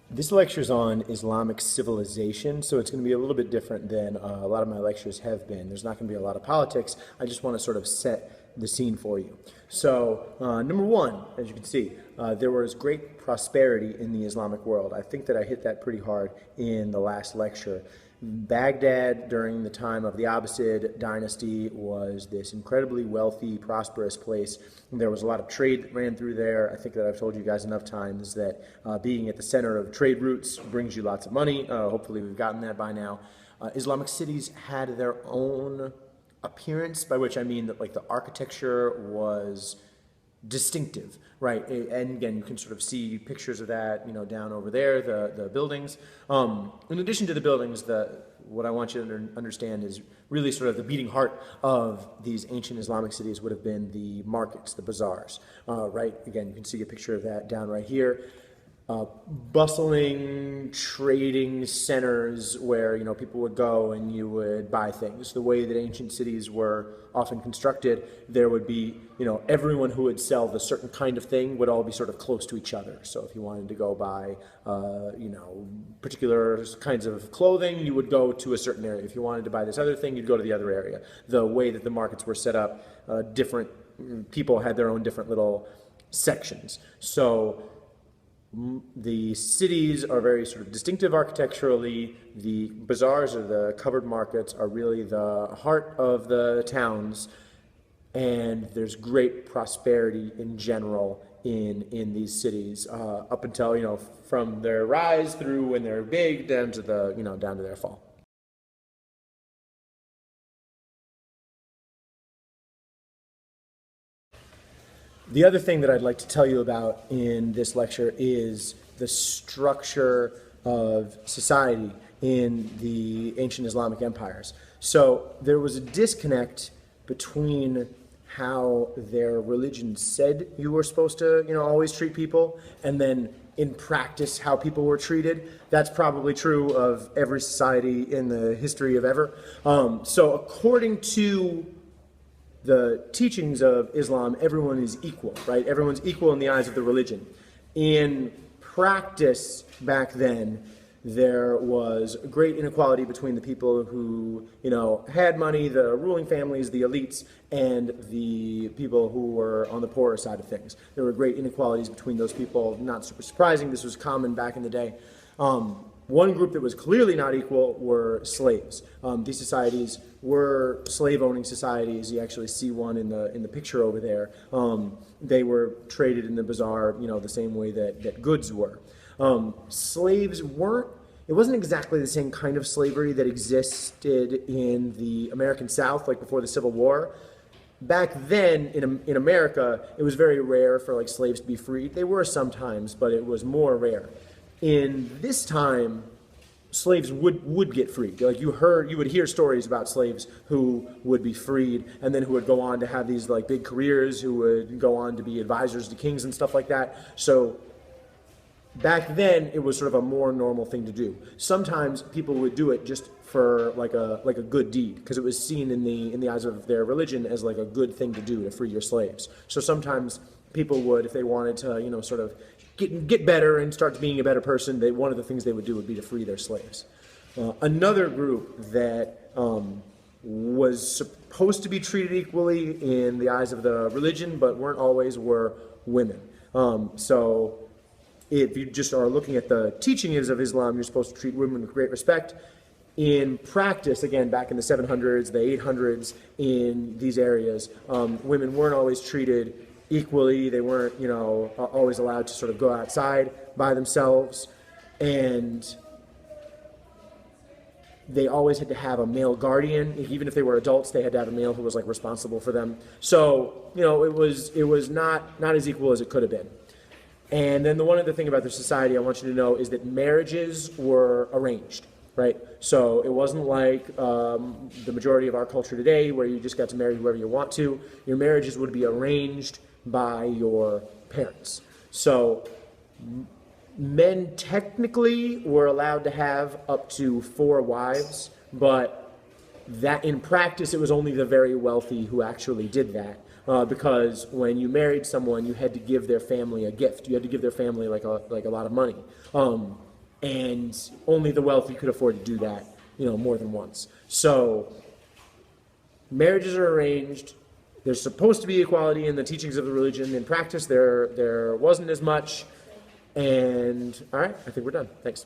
This lecture is on Islamic civilization, so it's going to be a little bit different than a lot of my lectures have been. There's not going to be a lot of politics. I just want to sort of set the scene for you. So, number one, as you can see, there was great prosperity in the Islamic world. I think that I hit that pretty hard in the last lecture. Baghdad, during the time of the Abbasid dynasty, was this incredibly wealthy, prosperous place. There was a lot of trade that ran through there. I think that I've told you guys enough times that being at the center of trade routes brings you lots of money. Hopefully we've gotten that by now. Islamic cities had their own appearance, by which I mean that like the architecture was distinctive, right? And again, you can sort of see pictures of that, down over there, the buildings. In addition to the buildings, what I want you to understand is really sort of the beating heart of these ancient Islamic cities would have been the markets, the bazaars, right? Again, you can see a picture of that down right here. Bustling trading centers where people would go and you would buy things. The way that ancient cities were often constructed, there would be everyone who would sell the certain kind of thing would all be sort of close to each other. So if you wanted to go buy particular kinds of clothing, you would go to a certain area. If you wanted to buy this other thing, you'd go to the other area. The way that the markets were set up, different people had their own different little sections. So the cities are very sort of distinctive architecturally. The bazaars, or the covered markets, are really the heart of the towns, and there's great prosperity in general in these cities up until from their rise through when they're big down to down to their fall. The other thing that I'd like to tell you about in this lecture is the structure of society in the ancient Islamic empires. So there was a disconnect between how their religion said you were supposed to, always treat people, and then in practice how people were treated. That's probably true of every society in the history of ever. So according to the teachings of Islam, everyone is equal, right? Everyone's equal in the eyes of the religion. In practice, back then, there was great inequality between the people who, had money, the ruling families, the elites, and the people who were on the poorer side of things. There were great inequalities between those people. Not super surprising. This was common back in the day. One group that was clearly not equal were slaves. These societies were slave-owning societies. You actually see one in the picture over there. They were traded in the bazaar, the same way that goods were. Slaves weren't. It wasn't exactly the same kind of slavery that existed in the American South, like before the Civil War. Back then, in America, it was very rare for slaves to be freed. They were sometimes, but it was more rare. In this time, slaves would get freed. You would hear stories about slaves who would be freed and then who would go on to have these big careers, who would go on to be advisors to kings and stuff like that. So back then, it was sort of a more normal thing to do. Sometimes people would do it just for a good deed, because it was seen in the eyes of their religion as a good thing to do, to free your slaves. So sometimes people would, if they wanted to, sort of get better and start being a better person, one of the things they would do would be to free their slaves. Another group that was supposed to be treated equally in the eyes of the religion, but weren't always, were women. So if you just are looking at the teachings of Islam, you're supposed to treat women with great respect. In practice, again, back in the 700s, the 800s, in these areas, women weren't always treated equally. They weren't, always allowed to sort of go outside by themselves, and they always had to have a male guardian. Even if they were adults, they had to have a male who was responsible for them. So, it was not as equal as it could have been. And then the one other thing about the society I want you to know is that marriages were arranged, right? So it wasn't like the majority of our culture today, where you just got to marry whoever you want to. Your marriages would be arranged by your parents. So men technically were allowed to have up to 4 wives, but that in practice it was only the very wealthy who actually did that. Because when you married someone, you had to give their family a gift. You had to give their family like a lot of money. and only the wealthy could afford to do that, more than once. So marriages are arranged. There's supposed to be equality in the teachings of the religion. In practice, there wasn't as much. And all right, I think we're done. Thanks.